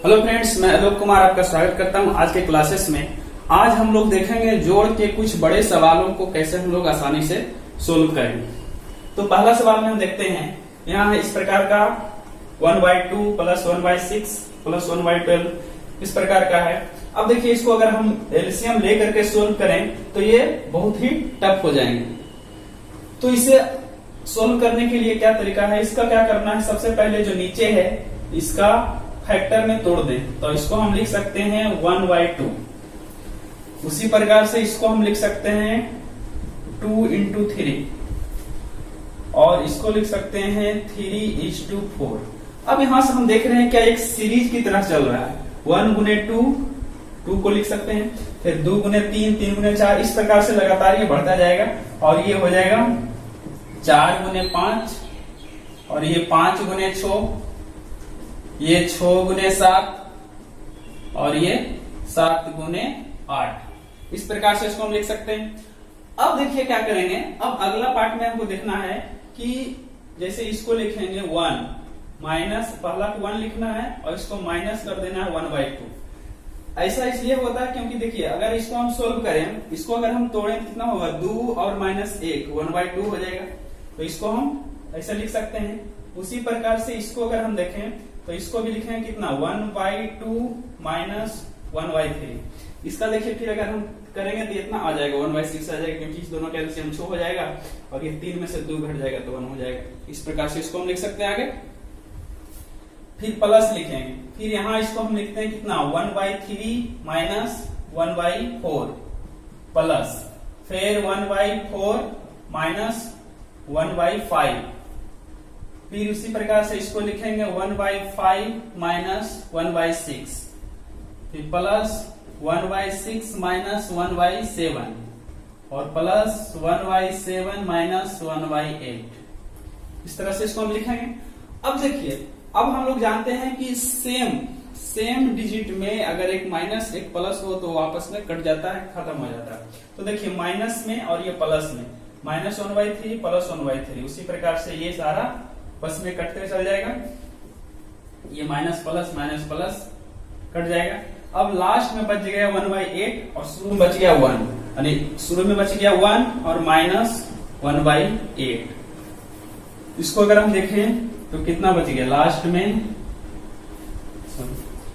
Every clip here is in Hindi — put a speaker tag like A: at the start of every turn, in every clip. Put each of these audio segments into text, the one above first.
A: हेलो फ्रेंड्स, मैं आलोक कुमार आपका स्वागत करता हूं आज के क्लासेस में। आज हम लोग देखेंगे जोड़ के कुछ बड़े सवालों को कैसे हम लोग आसानी से सोल्व करेंगे। तो पहला सवाल में हम देखते हैं, यहाँ है इस प्रकार का 1/2 प्लस 1/6 प्लस 1/12 इस प्रकार का है। अब देखिए, इसको अगर हम एलसीएम लेकर के सोल्व करें तो ये बहुत ही टफ हो जाएंगे। तो इसे सोल्व करने के लिए क्या तरीका है, इसका क्या करना है, सबसे पहले जो नीचे है इसका फैक्टर में तोड़ दें। तो इसको हम लिख सकते हैं 1/2। उसी प्रकार से इसको हम लिख सकते हैं 2 into 3 और इसको लिख सकते हैं 3:4। अब यहां से हम देख रहे हैं क्या एक सीरीज की तरह चल रहा है। 1 गुने 2 को लिख सकते हैं, फिर 2 गुने 3, 3 गुने 4, इस प्रकार से लगातार ये बढ़ता जाएगा और ये हो जाएगा 4 गुने 5 और ये 5 गुने 6, ये 6 गुने 7 और ये 7 गुने 8। इस प्रकार से इसको हम लिख सकते हैं। अब देखिए क्या करेंगे, अब अगला पार्ट में हमको देखना है कि जैसे इसको लिखेंगे 1 माइनस, पहला 1 लिखना है और इसको माइनस कर देना है 1/2। ऐसा इसलिए होता है क्योंकि देखिए, अगर इसको हम सोल्व करें, इसको अगर हम तोड़ें कितना होगा, 2 और -1 1/2 हो जाएगा। तो इसको हम ऐसा लिख सकते हैं। उसी प्रकार से इसको अगर हम देखें तो इसको भी लिखेंगे कितना, 1/2 माइनस 1/3। इसका देखिए फिर अगर हम करेंगे तो इतना आ जाएगा 1/6 आ जाएगा, क्योंकि इस दोनों का एलसीएम 6 हो जाएगा और ये 3 में से 2 घट जाएगा तो 1 हो जाएगा। इस प्रकार से इसको हम लिख सकते हैं। आगे फिर प्लस लिखेंगे, फिर यहाँ इसको हम लिखते हैं कितना, 1/3 माइनस 1/4 प्लस फिर 1/4 माइनस 1/5। फिर उसी प्रकार से इसको लिखेंगे 1/5 माइनस 1/6, फिर प्लस 1/6 माइनस 1/7 और प्लस 1/7 माइनस 1/8। इस तरह से इसको हम लिखेंगे। अब देखिए, अब हम लोग जानते हैं कि सेम डिजिट में अगर एक माइनस एक प्लस हो तो आपस में कट जाता है, खत्म हो जाता है। तो देखिए, माइनस में और ये प्लस में -1/3 प्लस 1/3, उसी प्रकार से ये सारा बस में कटते चल जाएगा। ये माइनस प्लस कट जाएगा। अब लास्ट में बच गया 1/8 और शुरू में बच गया 1, यानी शुरू में बच गया 1 और माइनस 1/8। इसको अगर हम देखें तो कितना बच गया लास्ट में,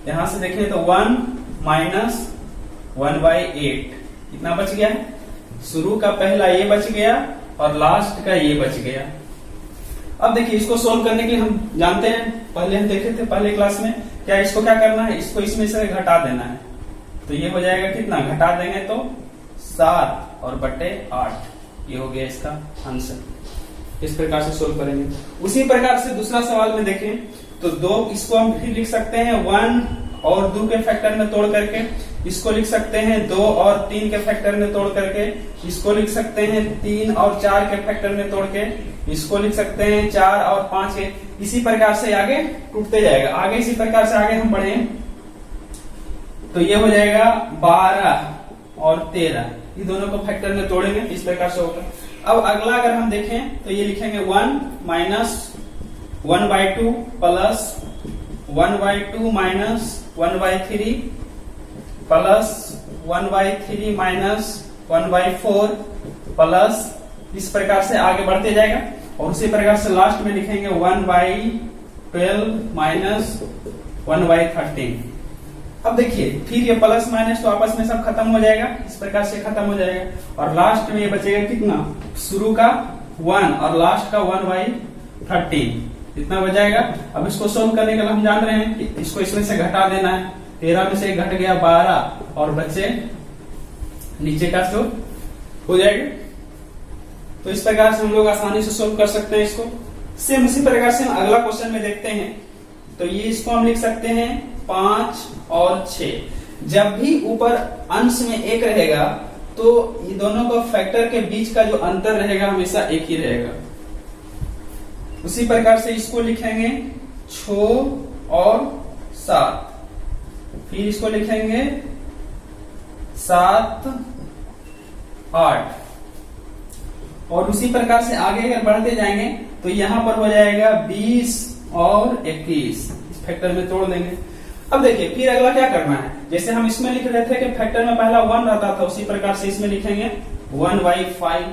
A: यहां से देखें तो 1 माइनस 1/8 कितना बच गया, शुरू का पहला ये बच गया और लास्ट का ये बच गया। अब देखिए, इसको सोल्व करने के लिए हम जानते हैं, पहले हम देखे थे पहले क्लास में, क्या इसको क्या करना है, इसको इसमें से घटा देना है। तो ये हो जाएगा कितना, घटा देंगे तो 7 और बटे 8, ये हो गया इसका आंसर। इस प्रकार से सोल्व करेंगे। उसी प्रकार से दूसरा सवाल में देखें तो 2, इसको हम फिर लिख सकते हैं 1 और 2 के फैक्टर में तोड़ करके, इसको लिख सकते हैं 2 और 3 के फैक्टर में तोड़ करके, इसको लिख सकते हैं 3 और 4 के फैक्टर में तोड़ के, इसको लिख सकते हैं 4 और 5 के। इसी प्रकार से आगे टूटते जाएगा। आगे इसी प्रकार से आगे हम बढ़ें तो ये हो जाएगा 12 और 13, ये दोनों को फैक्टर में तोड़ेंगे, इस प्रकार से होगा। अब अगला अगर हम देखें तो ये लिखेंगे 1 minus 1/2 plus 1/2 minus 1/3 plus 1/3 minus 1/4 plus, इस प्रकार से आगे बढ़ते जाएगा। और उसी प्रकार से लास्ट में लिखेंगे 1/12 माइनस 1/13। अब देखिए, फिर ये प्लस माइनस तो आपस में सब खत्म हो जाएगा, इस प्रकार से खत्म हो जाएगा और लास्ट में ये बचेगा कितना, शुरू का 1 और लास्ट का 1/13, इतना हो जाएगा। अब इसको सोल्व करने के लिए हम जान रहे हैं कि इसको इसमें से घटा देना है। 13 में से घट गया 12 और बच्चे नीचे का जो हो जाएगा। तो इस प्रकार से हम लोग आसानी से सोल्व कर सकते हैं इसको। सेम उसी प्रकार से हम अगला क्वेश्चन में देखते हैं। तो ये इसको हम लिख सकते हैं 5 और 6। जब भी ऊपर अंश में 1 रहेगा तो ये दोनों को फैक्टर के बीच का जो अंतर रहेगा हमेशा 1 ही रहेगा। उसी प्रकार से इसको लिखेंगे 6 और 7, फिर इसको लिखेंगे 7 8 और उसी प्रकार से आगे अगर बढ़ते जाएंगे तो यहां पर हो जाएगा 20 और 21, इस फैक्टर में तोड़ देंगे। अब देखिए फिर अगला क्या करना है, जैसे हम इसमें लिख रहे थे कि फैक्टर में पहला 1 रहता था, उसी प्रकार से इसमें लिखेंगे 1/5।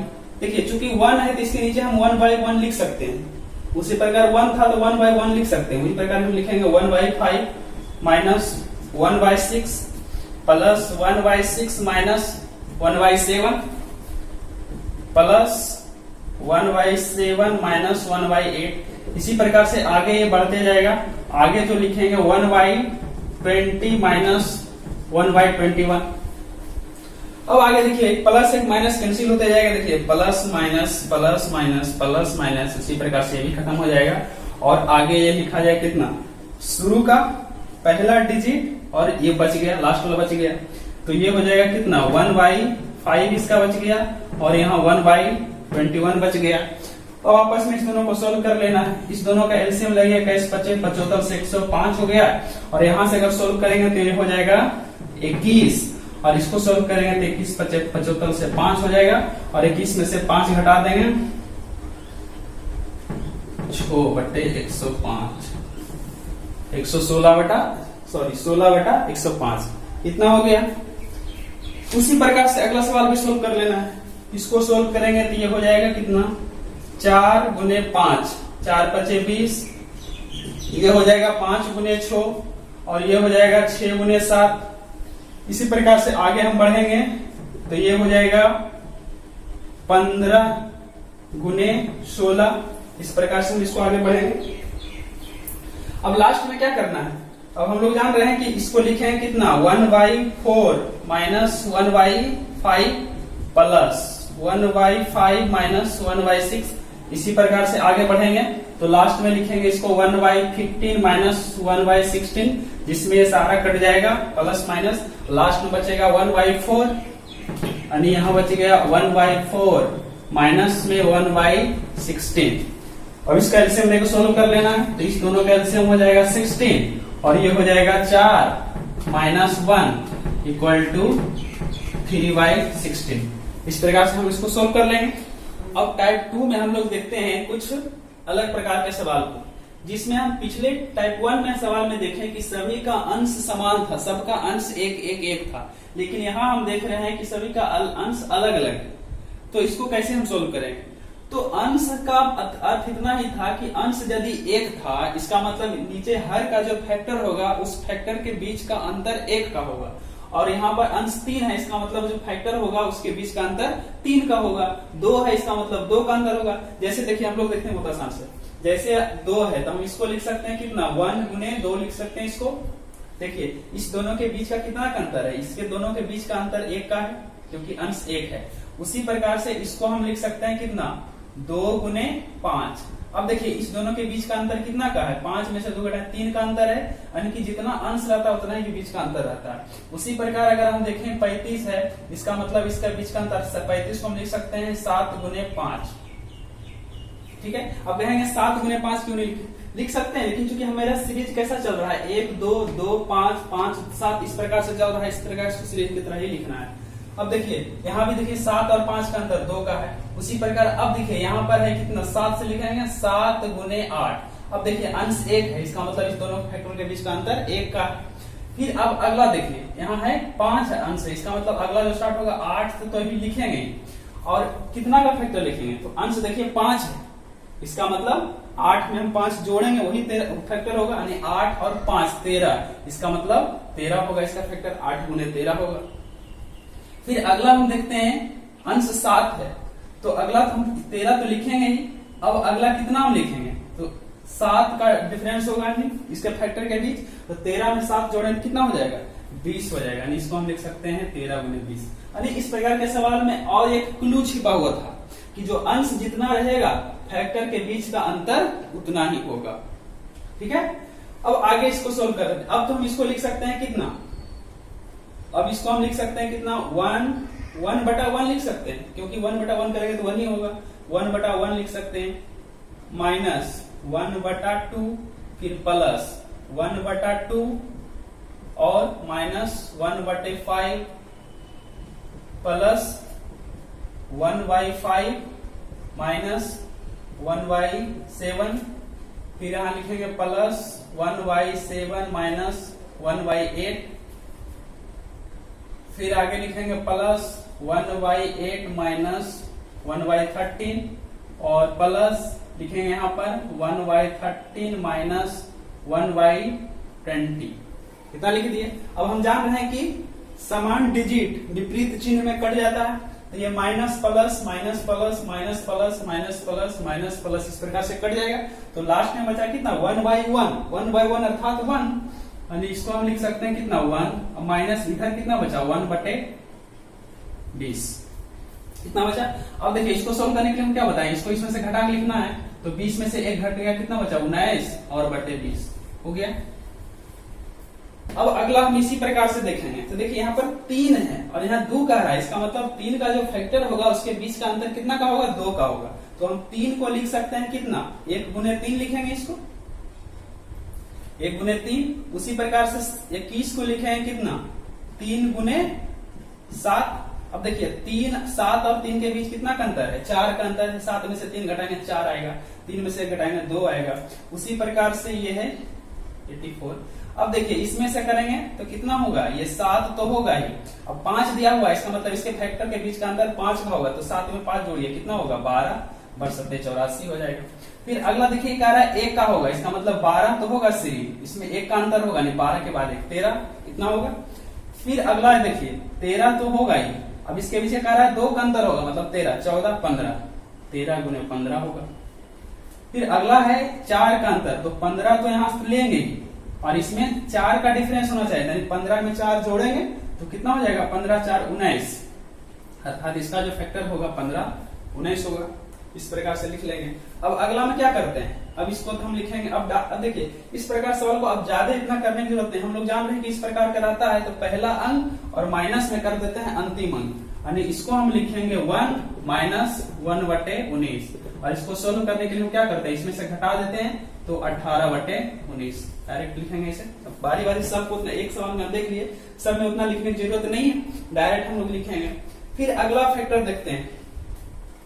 A: देखिए चूंकि 1 है तो इसके नीचे हम 1/1 लिख सकते हैं, उसी प्रकार 1 था तो 1/1 लिख सकते हैं, उसी प्रकार हम लिखेंगे 1/5 minus 1/6 plus 1/6 minus 1/7 plus 1/7 minus 1/8। इसी प्रकार से आगे ये बढ़ते जाएगा, आगे जो लिखेंगे 1/20 माइनस 1/21। अब आगे देखिए प्लस एक माइनस कैंसिल होते जाएगा, देखिए plus minus plus minus plus minus, इसी प्रकार से ये भी खत्म हो जाएगा। और आगे ये लिखा जाए कितना, शुरू का पहला डिजिट और ये बच गया, लास्ट वाला बच गया, तो ये हो जाएगा कितना 1/5 इसका बच गया और यहाँ 1/21 बच गया। अब आपस में इस दोनों को सोल्व कर लेना है, इस दोनों का एलसीएम लगेगा 21 25 75 से 105 हो गया, और यहाँ से अगर सोल्व करेंगे तो ये हो जाएगा 21, और इसको सोल्व करेंगे तो 21 25 75 से 5 हो जाएगा, और 21 में से 5 घटा देंगे 6/105 16/105 इतना हो गया। उसी प्रकार से अगला सवाल भी सोल्व कर लेना है, इसको सोल्व करेंगे तो ये हो जाएगा कितना 4 गुने 5, 4 5 20, ये हो जाएगा 5 गुने 6 और ये हो जाएगा 6 गुने 7। इसी प्रकार से आगे हम बढ़ेंगे तो ये हो जाएगा 15 गुने 16, इस प्रकार से हम इसको आगे बढ़ेंगे। अब लास्ट में क्या करना है, अब हम लोग जान रहे हैं कि इसको लिखें कितना 1/4 माइनस 1/5 प्लस 1/5 माइनस 1/6। इसी प्रकार से आगे बढ़ेंगे तो लास्ट में लिखेंगे इसको 1/15 माइनस 1/16, जिसमें ये सारा कट जाएगा प्लस माइनस, लास्ट में बचेगा 1/4 यानी यहाँ बच गया 1/4 माइनस में 1/16। अब इसका एलसीएम लेकर सोल्व कर लेना है, तो इस दोनों का एलसीएम हो जाएगा 16 और ये हो जाएगा 4 माइनस 1 इक्वल टू 3/16। इस प्रकार से हम इसको सोल्व कर लेंगे। अब टाइप 2 में हम लोग देखते हैं कुछ अलग प्रकार के सवाल को, जिसमें हम पिछले टाइप 1 में सवाल में देखें कि सभी का अंश समान था, सबका अंश 1 था, लेकिन यहाँ हम देख रहे हैं कि सभी का अंश अलग अलग है। तो इसको कैसे हम सोल्व करेंगे, तो अंश का अर्थ इतना ही था कि अंश यदि 1 था, इसका मतलब नीचे हर का जो फैक्टर होगा उस फैक्टर के बीच का अंतर 1 का होगा, और यहाँ पर अंश 3 है, इसका मतलब जो फैक्टर होगा उसके बीच का अंतर 3 का होगा। 2 है, इसका मतलब 2 का अंतर होगा। जैसे देखिए हम लोग देखते हैं बहुत आसान से, जैसे 2 है तो हम इसको लिख सकते हैं कितना 1 गुने 2 लिख सकते हैं इसको। देखिए इस दोनों के बीच का कितना का अंतर है, इसके दोनों के बीच का अंतर 1 का है क्योंकि अंश 1 है। उसी प्रकार से इसको हम लिख सकते हैं कितना 2 गुने 5। अब देखिए इस दोनों के बीच का अंतर कितना का है, 5 में से 2 घटाए 3 का अंतर है, यानी कि जितना अंश रहता है उतना ही बीच का अंतर रहता है। उसी प्रकार अगर हम देखें 35 है, इसका मतलब इसका बीच का अंतर 35 को हम लिख सकते हैं 7 गुने 5। ठीक है, अब कहेंगे 7 गुने 5 क्यों नहीं लिख सकते हैं, लेकिन चूंकि हमारा सीरीज कैसा चल रहा है 1 2 2 5 5 7 इस प्रकार से चल रहा है, इस प्रकार से सीरीज की तरह ही लिखना है। अब देखिए यहाँ भी देखिए 7 और 5 का अंतर 2 का है। उसी प्रकार अब देखिए यहाँ पर है कितना 7 से लिखेंगे 7 गुने 8। अब देखिए अंश 1 है, इसका मतलब इस दोनों फैक्टर के बीच का अंतर 1 का है। फिर अब अगला देखिए यहाँ है 5 अंश है, इसका मतलब अगला जो स्टार्ट होगा 8 से तो अभी लिखेंगे, और कितना का फैक्टर लिखेंगे तो अंश देखिए 5 है, इसका मतलब 8 में हम 5 जोड़ेंगे वही फैक्टर होगा, यानी 8 और 5 13, इसका मतलब 13 होगा, इसका फैक्टर 8 गुने 13 होगा। फिर अगला हम देखते हैं अंश 7 है, तो अगला तो हम 13 तो लिखेंगे ही, अब अगला कितना हम लिखेंगे तो 7 का डिफरेंस होगा नहीं इसके फैक्टर के बीच, तो 13 में 7 जोड़ेंगे कितना हो जाएगा 20 हो जाएगा, यानी इसको हम लिख सकते हैं 13 गुने 20। यानी इस प्रकार के सवाल में और एक क्लू छिपा हुआ था कि जो अंश जितना रहेगा फैक्टर के बीच का अंतर उतना ही होगा। ठीक है, अब आगे इसको सोल्व कर रहे हैं। अब तो हम इसको लिख सकते हैं कितना, अब इसको हम लिख सकते हैं कितना 1/1 लिख सकते हैं, क्योंकि 1/1 करेंगे तो 1 ही होगा। 1/1 लिख सकते हैं माइनस 1/2 फिर प्लस 1/2 और माइनस 1/5 प्लस 1/5 माइनस 1/7, फिर यहां लिखेंगे प्लस 1/7 माइनस 1/8, फिर आगे लिखेंगे प्लस 1/8 माइनस 1/13 और प्लस लिखेंगे यहाँ पर 1/13 माइनस 1/20। कितना लिख दिए। अब हम जान रहे हैं कि समान डिजिट विपरीत चिन्ह में कट जाता है, तो ये minus plus minus plus minus plus minus plus minus plus इस प्रकार से कट जाएगा। तो लास्ट में बचा कितना 1/1 अर्थात 1, यानी इसको हम लिख सकते हैं कितना 1 माइनस इधर कितना बचा 1/20 कितना बचा। अब देखिए इसको सोल्व करने के लिए हम क्या बताएं, इसको इसमें से घटा के लिखना है, तो 20 में से 1 घट गया, कितना बचा 19 और बटे 20 हो गया। अब अगला हम इसी प्रकार से देखेंगे, तो देखिए यहाँ पर 3 है और यहाँ 2 का है, इसका मतलब 3 का जो फैक्टर होगा उसके बीच का अंतर कितना का होगा 2 का होगा। तो हम 3 को लिख सकते हैं कितना 1 गुने 3 लिखेंगे, इसको 1 गुने 3। उसी प्रकार से 21 को लिखेंगे कितना 3 गुने 7। अब देखिए 3 7 और 3 के बीच कितना का अंतर है 4 का अंतर है, 7 में से 3 घटाएंगे 4 आएगा, 3 में से 1 घटाएंगे 2 आएगा। उसी प्रकार से ये है 84। अब देखिए इसमें से करेंगे तो कितना होगा, ये 7 तो होगा ही, अब 5 दिया हुआ है, इसका मतलब इसके फैक्टर के बीच का अंतर 5 का होगा, तो 7 में 5 जोड़िए कितना होगा 12 × 7 = 84 हो जाएगा। फिर अगला देखिए कह रहा है 1 का होगा, इसका मतलब 12 तो होगा सिर्फ, इसमें 1 का अंतर होगा नहीं, 12 के बाद 1 13 कितना होगा। फिर अगला है देखिए 13 तो होगा ही, अब इसके पीछे कह रहा है 2 का अंतर होगा, मतलब 13 14 15 13 गुने 15 होगा। फिर अगला है 4 का अंतर, तो 15 तो यहाँ से लेंगे ही और इसमें 4 का डिफरेंस होना चाहिए, यानी 15 में 4 जोड़ेंगे तो कितना हो जाएगा 15 4 19, अर्थात इसका जो फैक्टर होगा 15 19 होगा। इस प्रकार से लिख लेंगे। अब अगला में क्या करते हैं, अब इसको तो हम लिखेंगे। अब देखिए इस प्रकार सवाल को अब ज्यादा इतना करने की जरूरत नहीं, हम लोग जान रहे हैं कि इस प्रकार का रहता है, तो पहला अंक और माइनस में कर देते हैं अंतिम अंक, यानी इसको हम लिखेंगे 1 माइनस 1/19 और इसको सोल्व करने के लिए हम क्या करते हैं, इसमें से घटा देते हैं तो 18/19 डायरेक्ट लिखेंगे इसे। अब बारी बारी सबको उतना एक सवाल में देख लिए, सब में उतना लिखने की जरूरत नहीं है, डायरेक्ट हम लोग लिखेंगे। फिर अगला फैक्टर देखते हैं।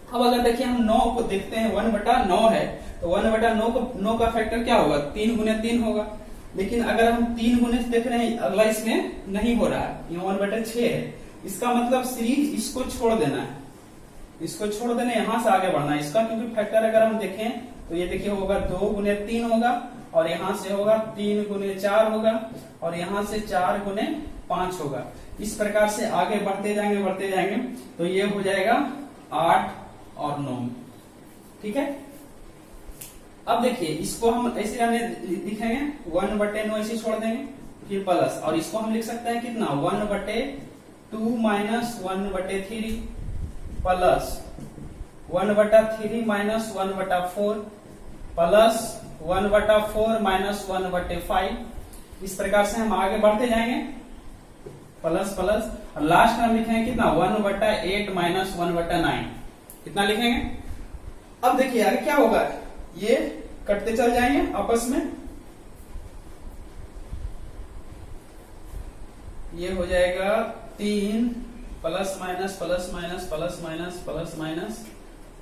A: अब अगर देखिए हम 9 को देखते हैं 1/9 है, तो 1/9 का फैक्टर क्या होगा 3 गुने 3 होगा। लेकिन अगर हम 3 गुने देख रहे हैं, अगला इसमें नहीं हो रहा है, ये 1/6 है, इसका मतलब सिर्फ इसको छोड़ देना है, इसको छोड़ देना, यहां से आगे बढ़ना है इसका, क्योंकि फैक्टर अगर हम देखें तो ये देखिए होगा 2 गुने 3 होगा और यहाँ से होगा 3 गुने 4 होगा और यहाँ से 4 गुने 5 होगा। इस प्रकार से आगे बढ़ते जाएंगे तो ये हो जाएगा 8 और 9। ठीक है। अब देखिए इसको हम ऐसे लिखेंगे 1/9 ऐसे छोड़ देंगे, फिर प्लस, और इसको हम लिख सकते हैं कितना 1/2 minus 1/3 plus 1/3 minus 1/4 plus 1/4 minus 1/5। इस प्रकार से हम आगे बढ़ते जाएंगे प्लस प्लस, और लास्ट में हम लिखेंगे कितना 1/8 माइनस 1/9 कितना लिखेंगे। अब देखिए आगे क्या होगा, ये कटते चल जाएंगे आपस में, ये हो जाएगा 3 plus minus plus minus plus minus plus minus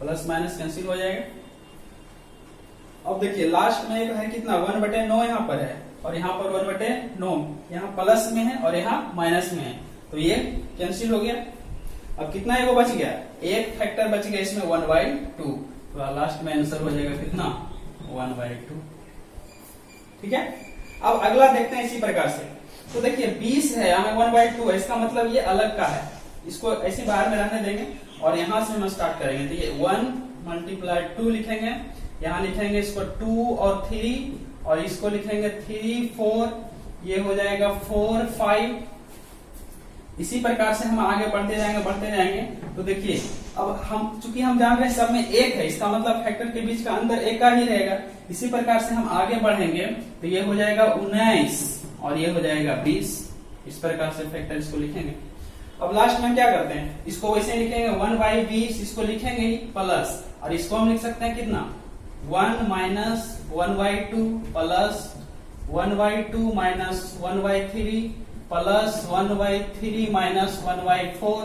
A: plus minus cancel हो जाएगा। अब देखिए लास्ट में एक है कितना 1/9 यहाँ पर है और यहाँ पर 1/9, यहाँ प्लस में है और यहाँ माइनस में है, तो ये कैंसिल हो गया। अब कितना एगो बच गया, एक फैक्टर बच गया इसमें 1/2, तो लास्ट में आंसर हो जाएगा कितना 1/2। ठीक है। अब अगला देखते हैं इसी प्रकार से, तो देखिए 20 है, यहाँ 1/2 है, इसका मतलब ये अलग का है, इसको ऐसे बाहर में रहने देंगे और यहां से हम स्टार्ट करेंगे। तो ये 1 × 2 लिखेंगे, यहाँ लिखेंगे इसको 2 और 3 और इसको लिखेंगे 3 4, ये हो जाएगा 4 5। इसी प्रकार से हम आगे बढ़ते जाएंगे। तो देखिए अब हम चूंकि हम जान रहे हैं सब में 1 है, इसका मतलब फैक्टर के बीच का अंतर 1 का ही रहेगा। इसी प्रकार से हम आगे बढ़ेंगे तो ये हो जाएगा 19 और ये हो जाएगा 20। इस प्रकार से फैक्टर इसको लिखेंगे। अब लास्ट में हम क्या करते हैं, इसको वैसे लिखेंगे 1/20, इसको लिखेंगे ही प्लस, और इसको हम लिख सकते हैं कितना 1 minus 1/2 plus 1/2 minus 1/3 plus 1/3 minus 1/4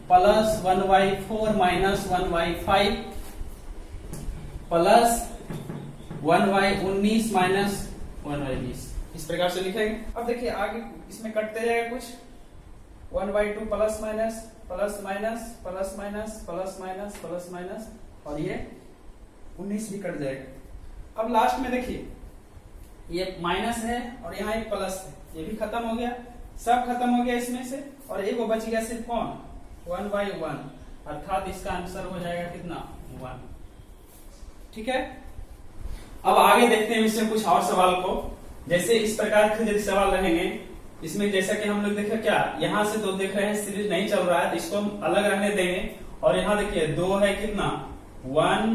A: plus 1/4 minus 1/5 plus 1/19 minus 1/20। इस इस प्रकार से लिखेंगे। अब देखिए आगे इसमें कटते जाएगा कुछ 1/2 plus minus plus minus plus minus plus minus plus minus और ये 19 भी कट जाएगा। अब लास्ट में देखिए ये माइनस है और यहाँ एक प्लस है, ये भी खत्म हो गया, सब खत्म हो गया इसमें से, और एक वो बच गया सिर्फ कौन 1/1, अर्थात इसका आंसर हो जाएगा कितना 1। ठीक है, अब आगे देखते हैं इसमें कुछ और सवाल को। जैसे इस प्रकार के यदि सवाल रहेंगे इसमें, जैसा कि हम लोग देखे क्या यहाँ से 2 देख रहे हैं, सीरीज नहीं चल रहा है तो इसको हम अलग रहने देंगे। और यहाँ देखिए 2 है कितना 1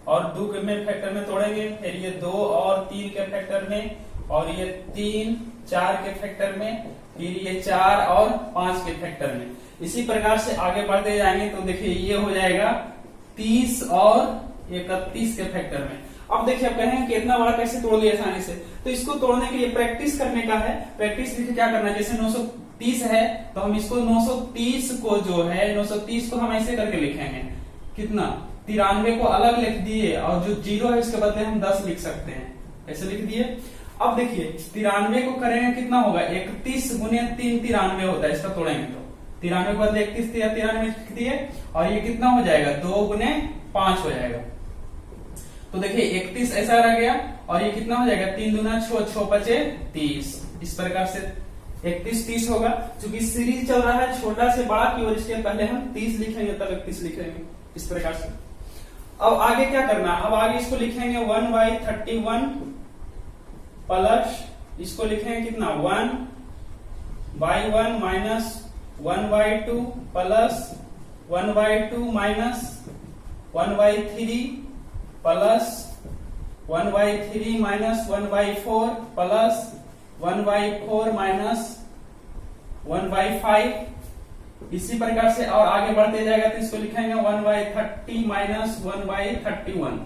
A: और 2 के में फैक्टर में तोड़ेंगे, फिर ये 2 और 3 के फैक्टर में, और ये 3 4 के फैक्टर में, फिर ये 4 और 5 के फैक्टर में। इसी प्रकार से आगे बढ़ते जाएंगे तो देखिए ये हो जाएगा 30 और 31 के फैक्टर में। अब देखिए आप कहेंगे कि इतना बड़ा कैसे तोड़ लिया आसानी से, तो इसको तोड़ने के लिए प्रैक्टिस करने का है। प्रैक्टिस के क्या करना है, जैसे 930 है तो हम इसको 930 को जो है 930 को हम ऐसे करके लिखेंगे कितना 93 को अलग लिख दिए, और जो 0 है इसके बदले हम 10 लिख सकते हैं, ऐसे लिख दिए। अब देखिए 93 को करेंगे कितना होगा 31 गुने 3 93 होता है, इसका तोड़ेंगे तो 93 के बदले 31 93 लिख दिए, और ये कितना हो जाएगा 2 गुने 5 हो जाएगा। तो देखिए 31 ऐसा रह गया, और ये कितना हो जाएगा 3 दूना 6 6 बचे 30। इस प्रकार से 31 30 होगा। चूंकि सीरीज चल रहा है छोटा से बड़ा की वजह से पहले हम 30 लिखेंगे तब 31 लिखेंगे, इस प्रकार से। अब आगे क्या करना, अब आगे इसको लिखेंगे 1/31 प्लस इसको लिखेंगे कितना 1/1 minus 1/2 plus 1/2 minus 1/3 plus 1/3 minus 1/4 plus 1/4 minus 1/5। इसी प्रकार से और आगे बढ़ते जाएगा तो इसको लिखेंगे 1/30 माइनस 1/31।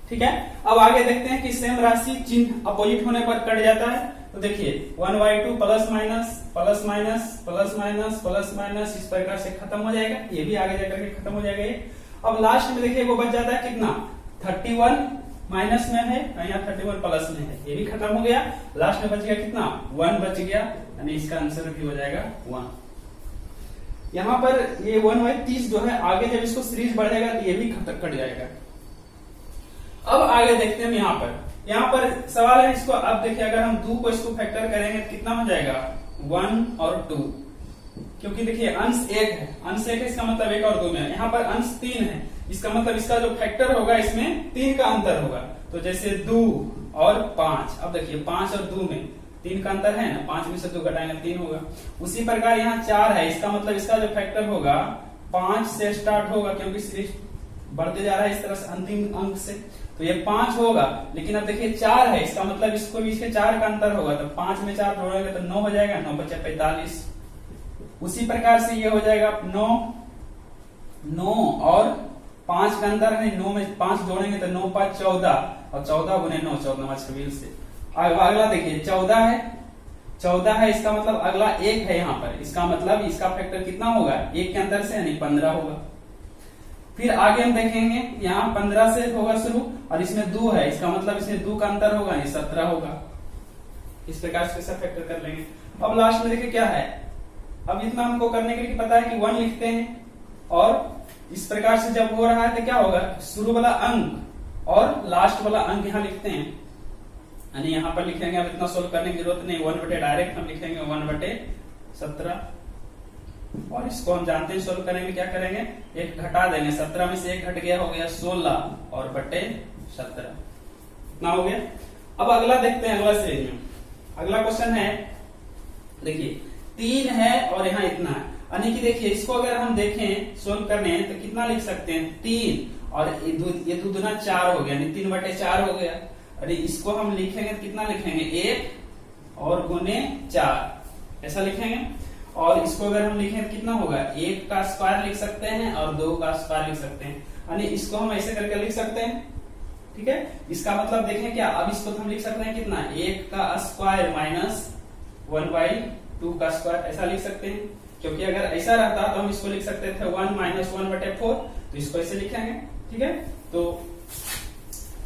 A: ठीक है, अब आगे देखते हैं कि सेम राशि चिन्ह अपोजिट होने पर कट जाता है। तो देखिए 1/2 plus minus plus minus plus minus plus minus इस प्रकार से खत्म हो जाएगा, ये भी आगे जाकर के खत्म हो जाएगा ये। अब लास्ट में देखिए वो बच जाता है कितना 31 माइनस में है, यहाँ 31 प्लस में है, ये भी खत्म हो गया। लास्ट में बच गया कितना 1 बच गया, यानी इसका आंसर भी हो जाएगा 1। यहाँ पर ये 1/30 जो है आगे जब इसको सीरीज बढ़ेगा तो ये भी कट जाएगा। अब आगे देखते हैं यहाँ पर सवाल है इसको, अब देखिए अगर हम 2 को इसको फैक्टर करेंगे तो कितना हो जाएगा 1 और 2, क्योंकि देखिए अंश 1 है, अंश 1 है इसका मतलब 1 और 2 में है। यहाँ पर अंश 3 है, इसका मतलब इसका जो फैक्टर होगा इसमें 3 का अंतर होगा। तो जैसे 2 और 5, अब देखिए 5 और 2 में 3 का अंतर है ना, 5 में से 2 घटाएंगे 3 होगा। उसी प्रकार यहाँ 4 है, इसका मतलब इसका जो फैक्टर होगा 5 से स्टार्ट होगा, क्योंकि सीरीज बढ़ते जा रहा है इस तरह से अंतिम अंक से, तो ये 5 होगा। लेकिन अब देखिए 4 है, इसका मतलब इसको भी इसके 4 का अंतर होगा, तो 5 में 4 जोड़ेंगे तो 9 हो जाएगा, 9 बचे 45। उसी प्रकार से ये हो जाएगा 9 और 5 का अंतर है, 9 में 5 जोड़ेंगे तो 9 5 14, और 14 गुने 9 14 26 से। अगला देखिए 14 है, इसका मतलब अगला 1 है यहाँ पर, इसका मतलब इसका फैक्टर कितना होगा 1 के अंतर से, यानी 15 होगा। फिर आगे हम देखेंगे यहाँ 15 से होगा शुरू, और इसमें 2 है, इसका मतलब इसमें 2 का अंतर होगा, यानी 17 होगा। इस प्रकार से सब फैक्टर कर लेंगे। अब लास्ट में देखिए क्या है, अब इतना हमको करने के लिए पता है कि 1 लिखते हैं, और इस प्रकार से जब हो रहा है तो क्या होगा शुरू वाला अंक और लास्ट वाला अंक यहाँ लिखते हैं, यानी यहाँ पर लिखेंगे। अब इतना सोल्व करने की जरूरत नहीं, 1 बटे डायरेक्ट हम लिखेंगे 1/17, और इसको हम जानते हैं सोल्व करेंगे क्या करेंगे 1 घटा देंगे, 17 में से 1 घट गया, हो गया 16 और बटे 17 इतना हो गया। अब अगला देखते हैं, अगला सीरीज में अगला क्वेश्चन है, देखिए 3 है और यहाँ इतना है, यानी कि देखिए इसको अगर हम देखें सोल्व करने तो कितना लिख सकते हैं 3 और ये 2 दूना 4 हो गया, यानी 3/4 हो गया। अरे इसको हम लिखेंगे तो कितना लिखेंगे 1 और गुने 4 ऐसा लिखेंगे, और इसको अगर हम लिखें तो कितना होगा 1 का स्क्वायर लिख सकते हैं और 2 का स्क्वायर लिख सकते हैं, यानी इसको हम ऐसे करके लिख सकते हैं। ठीक है, इसका मतलब देखें क्या, अब इसको हम लिख सकते हैं कितना 1 का स्क्वायर माइनस 1/2 का स्क्वायर ऐसा लिख सकते हैं, क्योंकि अगर ऐसा रहता तो हम इसको लिख सकते थे 1 माइनस 1/4, तो इसको ऐसे लिखेंगे। ठीक है, तो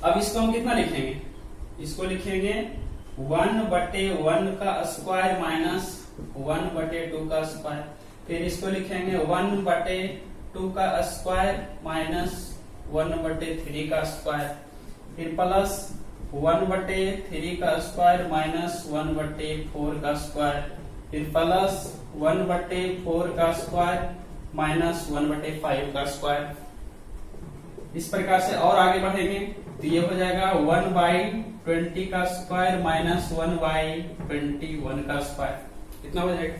A: अब इसको हम कितना लिखेंगे, इसको लिखेंगे 1/1 का स्क्वायर माइनस 1/2 का स्क्वायर। फिर इसको लिखेंगे 1/2 का स्क्वायर माइनस 1/3 का स्क्वायर। फिर प्लस 1/3 का स्क्वायर माइनस 1/4 का स्क्वायर। फिर प्लस 1/4 का स्क्वायर माइनस 1/5 का स्क्वायर। इस प्रकार से और आगे बढ़ेंगे तो ये हो जाएगा 1/20 का स्क्वायर माइनस 1/21 का स्क्वायर। कितना हो जाएगा?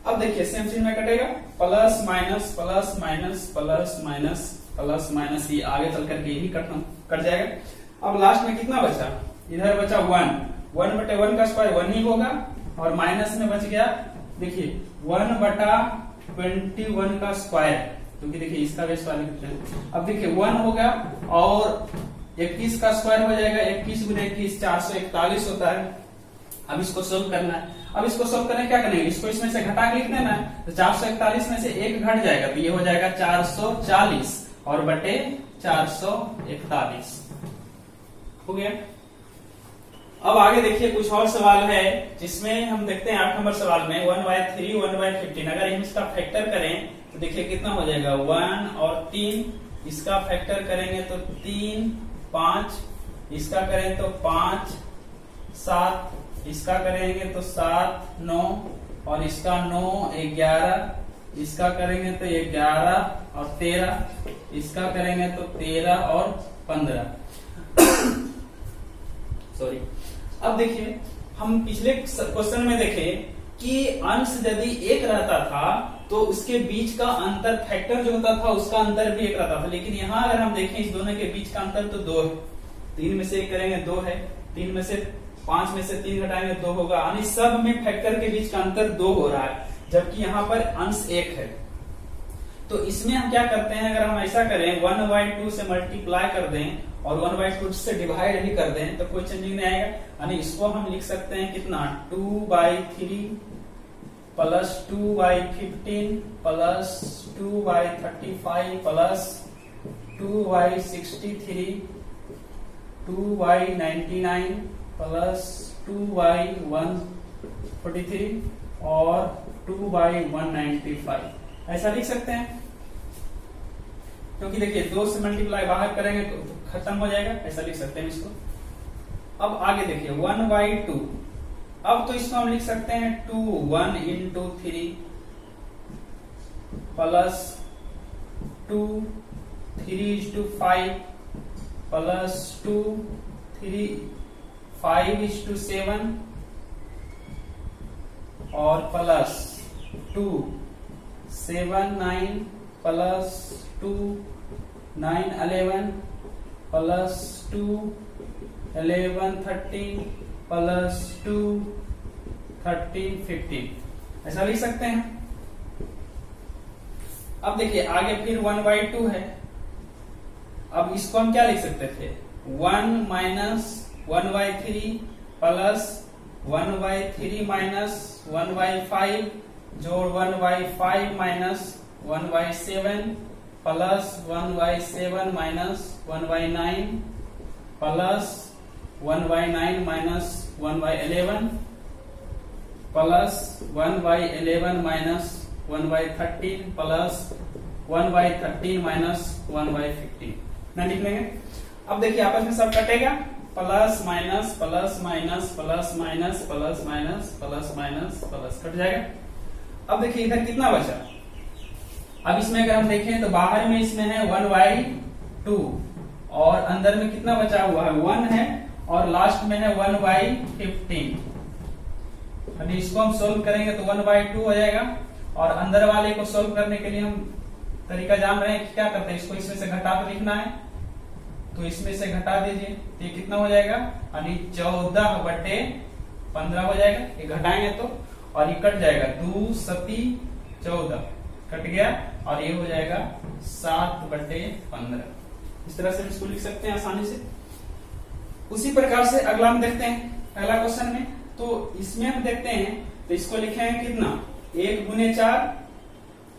A: अब देखिए सेम चीज में कटेगा, plus minus plus minus plus minus plus minus, ये आगे चल करके यही कट जाएगा। अब लास्ट में कितना बचा? इधर बचा 1/1 का स्क्वायर 1 ही होगा और माइनस में बच गया देखिए 1/21 का स्क्वायर, क्योंकि देखिए इसका भी स्क्वायर लिखते हैं। अब देखिए 1 होगा और 21 का स्क्वायर हो जाएगा, 21 गुने 21 441 होता है। अब इसको सोल्व करना है। अब इसको सोल्व करने क्या करेंगे, इसको इसमें से घटा के लिख देना है। तो 441 में से 1 घट जाएगा तो ये हो जाएगा 440 और बटे 441 हो गया। अब आगे देखिए कुछ और सवाल है जिसमें हम देखते हैं 8 नंबर सवाल में 1/3 1/15 अगर हम इसका फैक्टर करें तो देखिए कितना हो जाएगा 1 और 3, इसका फैक्टर करेंगे तो 3 5, इसका करें तो 5 7, इसका करेंगे तो 7 9 और इसका 9 11, इसका करेंगे तो 11 और 13, इसका करेंगे तो 13 और 15 सॉरी। अब देखिए हम पिछले क्वेश्चन में देखे कि अंश यदि 1 रहता था तो उसके बीच का अंतर फैक्टर जो होता था उसका अंतर भी 1 रहता था, लेकिन यहाँ अगर हम देखें इस दोनों के बीच का अंतर तो 2 है। 3 में से 1 करेंगे 2 है, 3 में से 5 में से 3 घटाएंगे 2 होगा, यानी सब में फैक्टर के बीच का अंतर 2 हो रहा है, जबकि यहाँ पर अंश 1 है। तो इसमें हम क्या करते हैं, अगर हम ऐसा करें 1/2 से मल्टीप्लाई कर दें और 1/2 से डिवाइड भी कर दें तो कोई चेंजिंग नहीं आएगा, यानी इसको हम लिख सकते हैं कितना 2/3 प्लस 2/15 प्लस 2/35 प्लस 2/63 2/99 प्लस 2/143 और 2/195 ऐसा लिख सकते हैं, क्योंकि देखिए 2 से मल्टीप्लाई बाहर करेंगे तो खत्म हो जाएगा, ऐसा लिख सकते हैं इसको। अब आगे देखिए 1/2, अब तो इसको हम लिख सकते हैं 2 1 into 3 प्लस 2 3:5 प्लस 2 3 5:7 और प्लस 2 7 9 प्लस 2 9 11 प्लस 2 11 13 प्लस 2 13 15 ऐसा लिख सकते हैं। अब देखिए आगे फिर 1/2 है, अब इसको हम क्या लिख सकते थे 1 माइनस 1/3 प्लस 1/3 माइनस 1/5 जोड़ 1/5 minus 1/7 plus 1/7 minus 1/9 plus 1/9 minus 1/11 plus 1/11 minus 1/13 plus 1/13 minus 1/15 ना लिख लेंगे। अब देखिए आपस में सब कटेगा, plus minus plus minus plus minus plus minus plus minus plus cut जाएगा। अब देखिए इधर कितना बचा, अब इसमें अगर हम देखें तो बाहर में इसमें है 1/2 और अंदर में कितना बचा हुआ है 1 है और लास्ट में है 1/15। अभी इसको हम सोल्व करेंगे तो 1/2 हो जाएगा और अंदर वाले को सोल्व करने के लिए हम तरीका जान रहे हैं कि क्या करते हैं, इसको इसमें से घटा कर लिखना है तो इसमें से घटा दीजिए तो ये कितना हो जाएगा, यानी 14/15 हो जाएगा। ये घटाएंगे तो और ये कट जाएगा 2 7 14 कट गया और ये हो जाएगा 7/15। इस तरह से इसको लिख सकते हैं आसानी से। उसी प्रकार से अगला हम देखते हैं अगला क्वेश्चन में, तो इसमें हम देखते हैं तो इसको लिखेंगे कितना 1 गुने 4,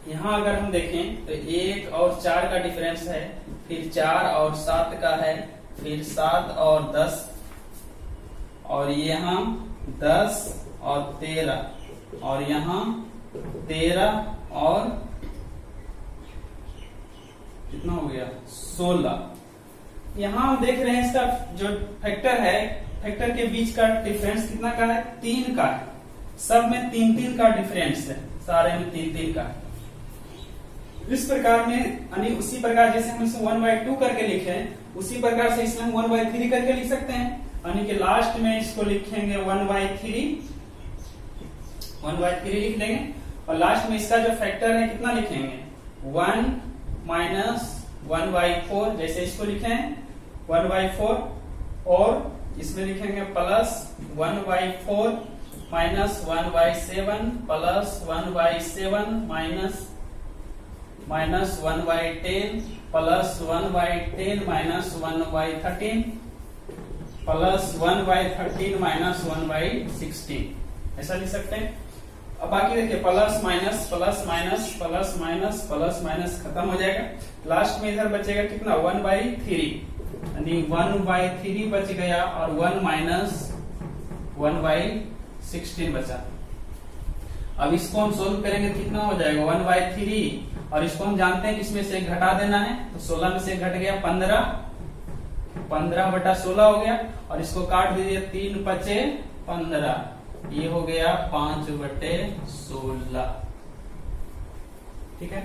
A: यहाँ अगर हम देखें तो 1 और 4 का डिफरेंस है, फिर 4 और 7 का है, फिर 7 और 10 और यहाँ 10 और 13 और यहाँ 13 और कितना हो गया 16। यहाँ हम देख रहे हैं इसका जो फैक्टर है, फैक्टर के बीच का डिफरेंस कितना का है 3 का है। सब में 3-3 का डिफरेंस है, सारे में 3-3 का है। इस प्रकार में यानी उसी प्रकार जैसे हम इसे 1/2 करके लिखे हैं उसी प्रकार से इसमें हम 1/3 करके लिख सकते हैं। यानी कि लास्ट में इसको लिखेंगे 1/3 लिख देंगे और लास्ट में इसका जो फैक्टर है कितना लिखेंगे 1 माइनस 1/4 जैसे इसको लिखे हैं 1/4 और इसमें लिखेंगे plus 1/4 minus 1/7 plus 1/7 minus 1/10 plus 1/10 minus 1/13 plus 1/13 minus 1/16 ऐसा लिख सकते हैं। अब बाकी देखिए plus minus plus minus plus minus plus minus खत्म हो जाएगा। लास्ट में इधर बचेगा कितना 1/3 यानी 1/3 बच गया और 1 माइनस 1/16 बचा। अब इसको हम सोल्व करेंगे कितना हो जाएगा 1/3 और इसको हम जानते हैं कि इसमें से एक घटा देना है तो 16 में से घट गया 15/16 हो गया और इसको काट दीजिए 3 बचे 15 ये हो गया 5/16। ठीक है।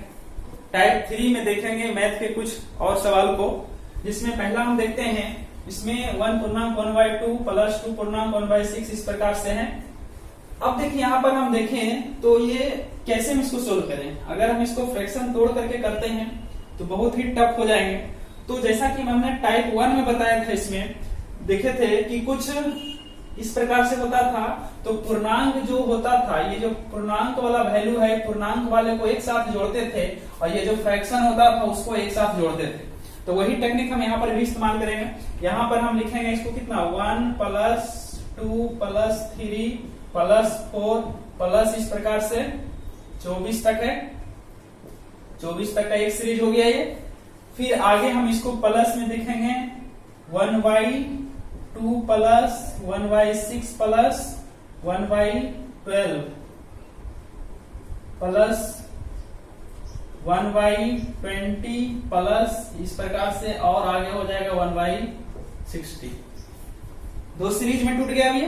A: टाइप 3 में देखेंगे मैथ के कुछ और सवाल को, जिसमें पहला हम देखते हैं इसमें 1 पूर्णांक 1/2 प्लस 2 पूर्णांक 1/6 इस प्रकार से है। अब देखिए यहाँ पर हम देखें तो ये कैसे हम इसको सोल्व करें। अगर हम इसको फ्रैक्शन तोड़ करके करते हैं तो बहुत ही टफ हो जाएंगे। तो जैसा कि हमने टाइप 1 में बताया था, इसमें देखे थे कि कुछ इस प्रकार से होता था। तो पूर्णांक जो होता था, ये जो पूर्णांक वाला वैल्यू है, पूर्णांक वाले को एक साथ जोड़ते थे और ये जो फ्रैक्शन होता था उसको एक साथ जोड़ते थे। तो वही टेक्निक हम यहाँ पर भी इस्तेमाल करेंगे। यहाँ पर हम लिखेंगे इसको कितना 1 प्लस 2 प्लस 3 प्लस 4 प्लस इस प्रकार से 24 तक है। 24 तक का एक सीरीज हो गया ये। फिर आगे हम इसको प्लस में देखेंगे 1/2 प्लस 1/6 प्लस 1/12 प्लस 1/20 प्लस इस प्रकार से और आगे हो जाएगा 1/60। दो सीरीज में टूट गया ये।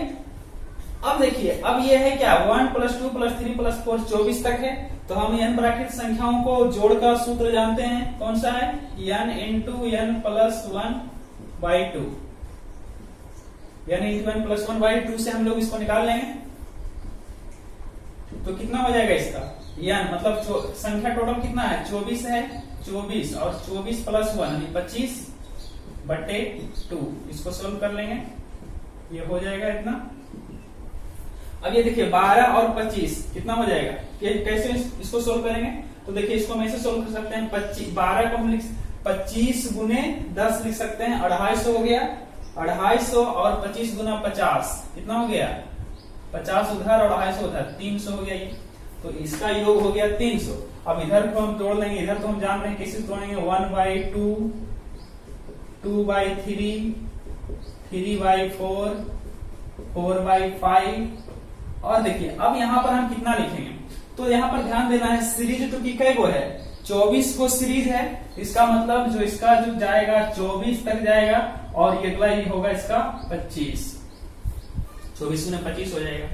A: अब देखिए अब ये है क्या 1 प्लस 2 प्लस 3 प्लस 4 24 तक है। तो हम n प्राकृत संख्याओं को जोड़ का सूत्र जानते हैं, कौन सा है n into n plus 1/2। n into n plus 1/2 से हम लोग इसको निकाल लेंगे तो कितना हो जाएगा इसका n मतलब संख्या टोटल कितना है 24 है। 24 और 24 प्लस 1 25/2। इसको सोल्व कर लेंगे, ये हो जाएगा इतना। अब ये देखिए 12 और 25 कितना हो जाएगा, ये कैसे इसको सोल्व करेंगे। तो देखिए इसको हम ऐसे सोल्व कर सकते हैं 12 को हम 25 गुने 10 लिख सकते हैं, 250 हो गया। 250 और 25 गुना 50 कितना हो गया 50 उधर और 250 उधर 300 हो गया ये। तो इसका योग हो गया 300। अब इधर को हम तोड़ लेंगे, इधर तो हम जान रहे हैं कैसे तोड़ेंगे 1/2 2/3 3/4 4/5। और देखिए अब यहाँ पर हम कितना लिखेंगे, तो यहाँ पर ध्यान देना है सीरीज तो की कई गो है 24 को सीरीज है। इसका मतलब जो इसका जो जाएगा 24 तक जाएगा और ये अगला ही होगा इसका 25। 24 गुना 25 हो जाएगा।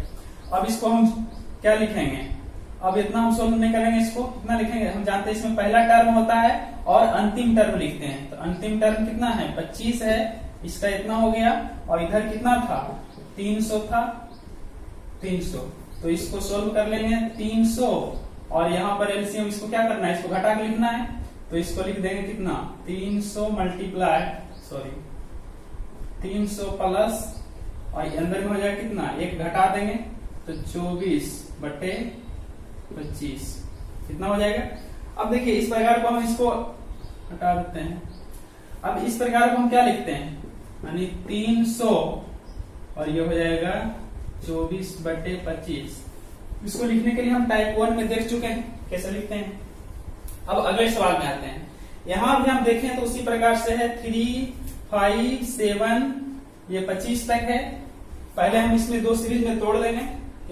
A: अब इसको हम क्या लिखेंगे, अब इतना हम सोल्व नहीं करेंगे, इसको कितना लिखेंगे हम जानते हैं इसमें पहला टर्म होता है और अंतिम टर्म लिखते हैं। तो अंतिम टर्म कितना है 25 है, इसका इतना हो गया और इधर कितना था 300 था 300। तो इसको सोल्व कर लेंगे 300 और यहाँ पर एलसीएम इसको क्या करना है, इसको घटा के लिखना है। तो इसको लिख देंगे कितना 300 मल्टीप्लाई 300 प्लस और अंदर में हो जाएगा कितना एक घटा देंगे तो 24/25 कितना हो जाएगा। अब देखिए इस प्रकार को हम इसको हटा देते हैं। अब इस प्रकार को हम क्या लिखते हैं यानी 300 और ये हो जाएगा 24/25। इसको लिखने के लिए हम टाइप 1 में देख चुके हैं कैसे लिखते हैं। अब अगले सवाल में आते हैं। यहां भी हम देखें तो उसी प्रकार से है 3 5 7 ये 25 तक है। पहले हम इसमें दो सीरीज में तोड़ देंगे।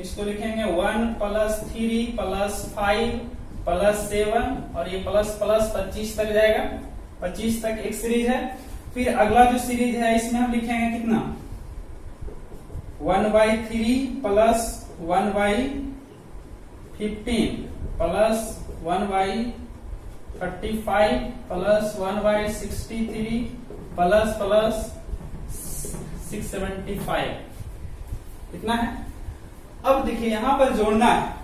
A: इसको लिखेंगे 1 + 3 + 5 + 7 और ये प्लस प्लस 25 तक जाएगा। 25 तक एक सीरीज है। फिर अगला जो सीरीज है इसमें हम लिखेंगे कितना 1/3 + 1/15 + 1/35 + 1/63 + 675 इतना है। अब देखिए यहां पर जोड़ना है,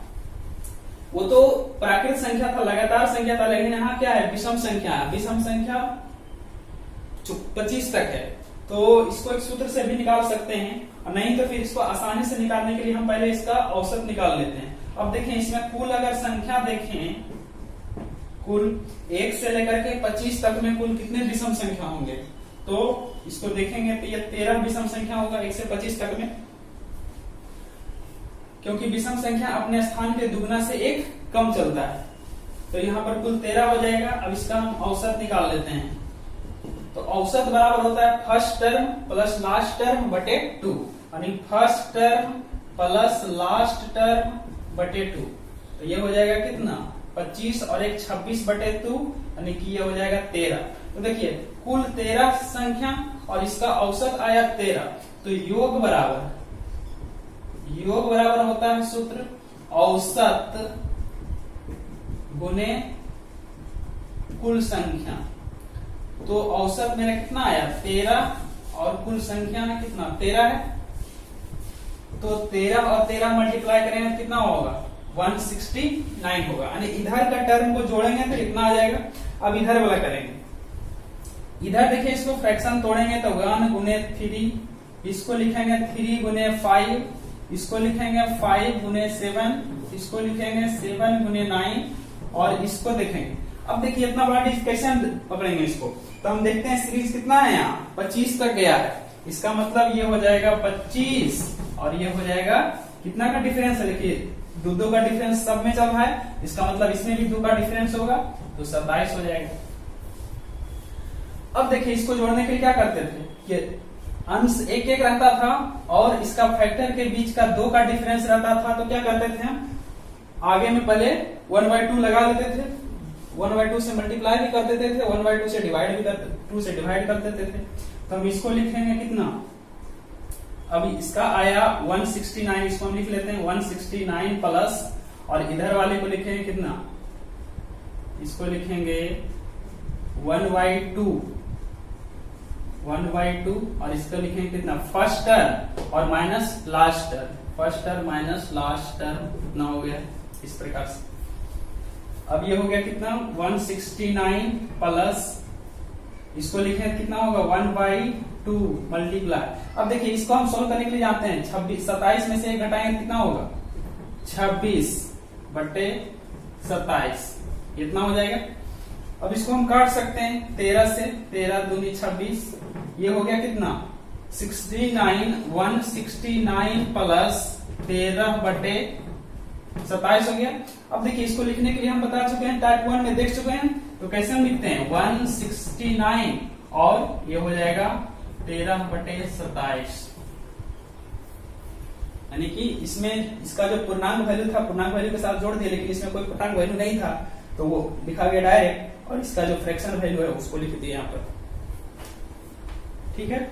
A: वो तो प्राकृत संख्या था, लगातार संख्या था, लेकिन यहाँ क्या है विषम संख्या है। विषम संख्या 25 तक है, तो इसको एक सूत्र से भी निकाल सकते हैं, और नहीं तो फिर इसको आसानी से निकालने के लिए हम पहले इसका औसत निकाल लेते हैं। अब देखें इसमें कुल अगर संख्या देखें, कुल 1 से लेकर के 25 तक में कुल कितने विषम संख्या होंगे, तो इसको देखेंगे तो ये 13 विषम संख्या होगा 1 से 25 तक में, क्योंकि विषम संख्या अपने स्थान के दुगना से 1 कम चलता है। तो यहाँ पर कुल 13 हो जाएगा। अब इसका हम औसत निकाल लेते हैं। तो औसत बराबर होता है first term plus last term बटे 2, यानी first term plus last term बटे 2। तो ये हो जाएगा कितना 25 और एक 26 बटे 2, यानी कि ये हो जाएगा 13। तो देखिए कुल 13 संख्या और इसका औसत आया 13। तो योग बराबर होता है सूत्र औसत गुने कुल संख्या। तो औसत मेरा कितना आया 13 और कुल संख्या में कितना 13 है। तो 13 और 13 मल्टीप्लाई करेंगे कितना होगा 169 होगा, यानी इधर का टर्म को जोड़ेंगे तो कितना आ जाएगा। अब इधर वाला करेंगे। इधर देखिए इसको फ्रैक्शन तोड़ेंगे तो 1 गुने 3, इसको लिखेंगे 3 गुने 5, इसको लिखेंगे 5 गुने 7, इसको लिखेंगे 7 गुने 9 और इसको देखेंगे। अब देखिए इतना बड़ा डिजिट कैसे हम पकड़ेंगे इसको, तो हम देखते हैं सीरीज कितना है यहाँ 25 तक गया है। इसका मतलब ये हो जाएगा 25 और ये हो जाएगा कितना का डिफरेंस है, देखिए 2 का डिफरेंस सब में चल रहा है, इसका मतलब इसमें भी 2 का डिफरेंस होगा, तो 27 हो जाएगा। अब देखिए इसको जोड़ने के लिए क्या करते थे कि अंश एक एक रहता था और इसका फैक्टर के बीच का 2 का डिफरेंस रहता था। तो क्या करते थे हम आगे में पहले 1/2 लगा देते थे, 1/2 से मल्टीप्लाई भी कर देते थे, 1/2 से डिवाइड भी करते 2 से डिवाइड कर देते थे। तो हम इसको लिखेंगे कितना, अभी इसका आया 169, इसको हम लिख लेते हैं 169 प्लस, और इधर वाले को लिखेंगे कितना, इसको लिखेंगे 1/2 और इसको लिखेंगे कितना फर्स्ट टर्म और minus last term, first term minus last term कितना हो गया इस प्रकार से। अब ये हो गया कितना 169 प्लस, इसको लिखें कितना होगा 1/2 मल्टीप्लाई। अब देखिए इसको हम सोल्व करने के लिए जानते हैं 27 में से 1 घटाएंगे कितना होगा 26 बटे 27, इतना हो जाएगा। अब इसको हम काट सकते हैं 13 से, 13 दूनी 26, ये हो गया कितना 69, 169 प्लस 13 बटे 27 हो गया। अब देखिए इसको लिखने के लिए हम बता चुके हैं, टाइप 1 में देख चुके हैं, तो कैसे हम लिखते हैं 169 और ये हो जाएगा 13 बटे 27, यानी कि इसमें इसका जो पूर्णांक वैल्यू था पूर्णांक वैल्यू के साथ जोड़ दिया, लेकिन इसमें कोई पूर्णांक वैल्यू नहीं था तो वो लिखा गया डायरेक्ट, और इसका जो फ्रैक्शन वैल्यू है उसको लिख दिया यहाँ पर। ठीक है,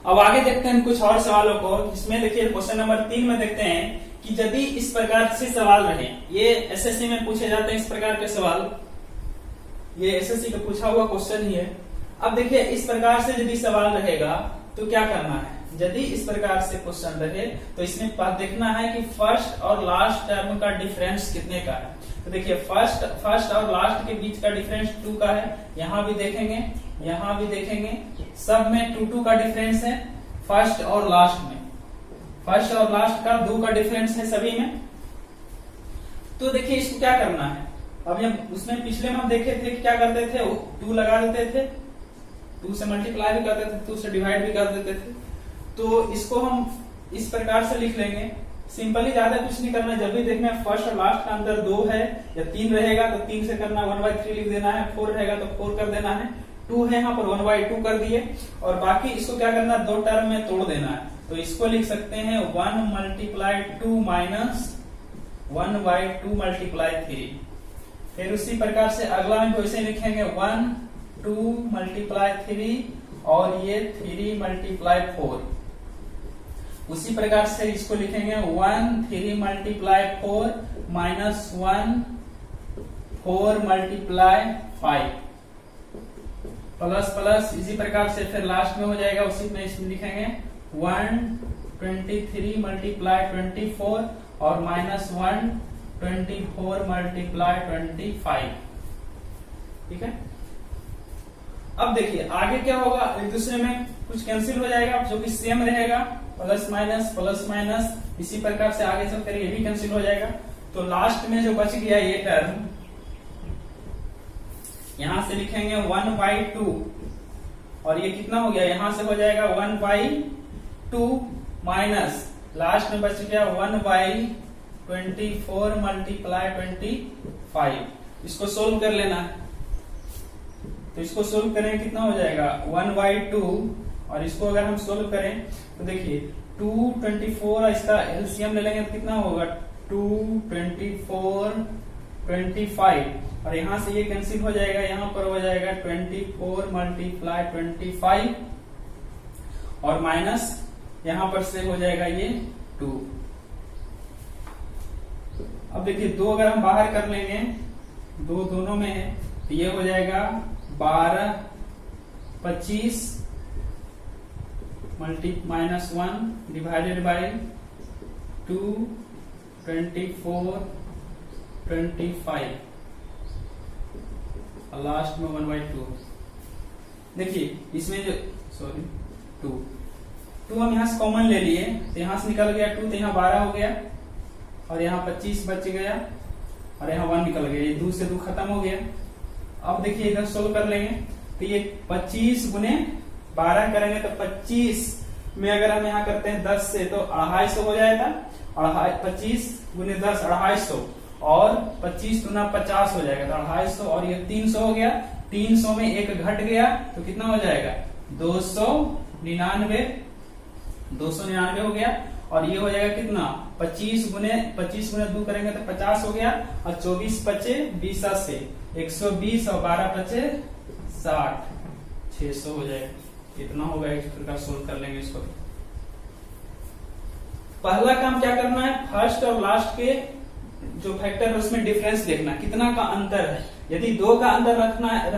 A: अब आगे देखते हैं कुछ और सवालों को, जिसमें देखिए क्वेश्चन नंबर 3 में देखते हैं कि यदि इस प्रकार से सवाल रहे, ये एसएससी में पूछे जाते हैं इस प्रकार के सवाल, ये एसएससी का पूछा हुआ क्वेश्चन ही है। अब देखिए इस प्रकार से यदि सवाल रहेगा तो क्या करना है, यदि इस प्रकार से क्वेश्चन रहे तो इसमें देखना है कि फर्स्ट और लास्ट टर्म का डिफरेंस कितने का है। तो देखिए फर्स्ट और लास्ट के बीच का डिफरेंस 2 का है, यहाँ भी देखेंगे, यहाँ भी देखेंगे, सब में 2 का डिफरेंस है फर्स्ट और लास्ट में, फर्स्ट और लास्ट का 2 का डिफरेंस है सभी में। तो देखिए इसको क्या करना है, अब हम उसमें पिछले में हम देखे थे कि क्या करते थे 2 लगा देते थे, 2 से मल्टीप्लाई भी करते थे, 2 से डिवाइड भी कर देते थे। तो इसको हम इस प्रकार से लिख लेंगे, सिंपली ज्यादा कुछ नहीं करना। जब भी देखना फर्स्ट और लास्ट का अंदर 2 है या 3 रहेगा तो 3 से करना 1/3 लिख देना है, 4 रहेगा तो 4 कर देना है, 2 है यहाँ पर 1/2 कर दिए, और बाकी इसको क्या करना 2 टर्म में तोड़ देना है। तो इसको लिख सकते हैं 1 मल्टीप्लाई 2 माइनस 1/2 मल्टीप्लाई 3। फिर उसी प्रकार से अगला में वैसे लिखेंगे 1 2 मल्टीप्लाई 3 और ये 3 मल्टीप्लाई 4। उसी प्रकार से इसको लिखेंगे 1 3 multiply 4 minus 1 4 multiply 5 plus plus. इसी प्रकार से फिर लास्ट में हो जाएगा, उसी में इसमें लिखेंगे 1 23 मल्टीप्लाई 24 और माइनस 1 24 मल्टीप्लाई 25। ठीक है। अब देखिए आगे क्या होगा, एक दूसरे में कुछ कैंसिल हो जाएगा जो कि सेम रहेगा, प्लस माइनस इसी प्रकार से आगे चलकर ये भी कैंसिल हो जाएगा। तो लास्ट में जो बच गया ये टर्म, यहां से लिखेंगे 1/2 और ये कितना हो गया, यहां से हो जाएगा 1/2 माइनस लास्ट में बच गया 1/24 मल्टीप्लाई 25। इसको सोल्व कर लेना है। तो इसको सोल्व करें कितना हो जाएगा 1/2 और इसको अगर हम सोल्व करें तो देखिए 2 24 इसका एलसीएम ले लेंगे तो कितना होगा 2 24 25 और यहां से ये कैंसिल हो जाएगा, यहां पर हो जाएगा 24 मल्टीप्लाई 25 और माइनस यहां पर से हो जाएगा ये 2। अब देखिए 2 अगर हम बाहर कर लेंगे, 2 दोनों में है तो ये हो जाएगा 12 25 माइनस 1 डिवाइडेड बाय 2 24 25 और लास्ट में 1/2। देखिए इसमें जो 2 हम यहां से कॉमन ले लिए तो यहां से निकल गया 2 तो यहाँ 12 हो गया और यहाँ 25 बच गया और यहाँ 1 निकल गया, ये 2 से 2 खत्म हो गया। अब देखिए इधर सोल्व कर लेंगे तो ये 25 गुने 12 करेंगे तो 25 में अगर हम यहाँ करते हैं 10 से तो 250 हो जाएगा, 25 गुने 10 250 और 25 गुना 50 हो जाएगा तो 250 और ये 300 हो गया। 300 में एक घट गया तो कितना हो जाएगा 299 हो गया और ये हो जाएगा कितना 25 गुने 2 करेंगे तो 50 हो गया और 24 बचे 20 से 120 और 12 बचे 60 600 हो जाएगा। कितना होगा इस प्रकार सोल्व कर लेंगे इसको। पहला काम क्या करना है, फर्स्ट और लास्ट के जो फैक्टर है उसमें डिफरेंस देखना कितना का अंतर है। यदि 2 का अंतर रखना है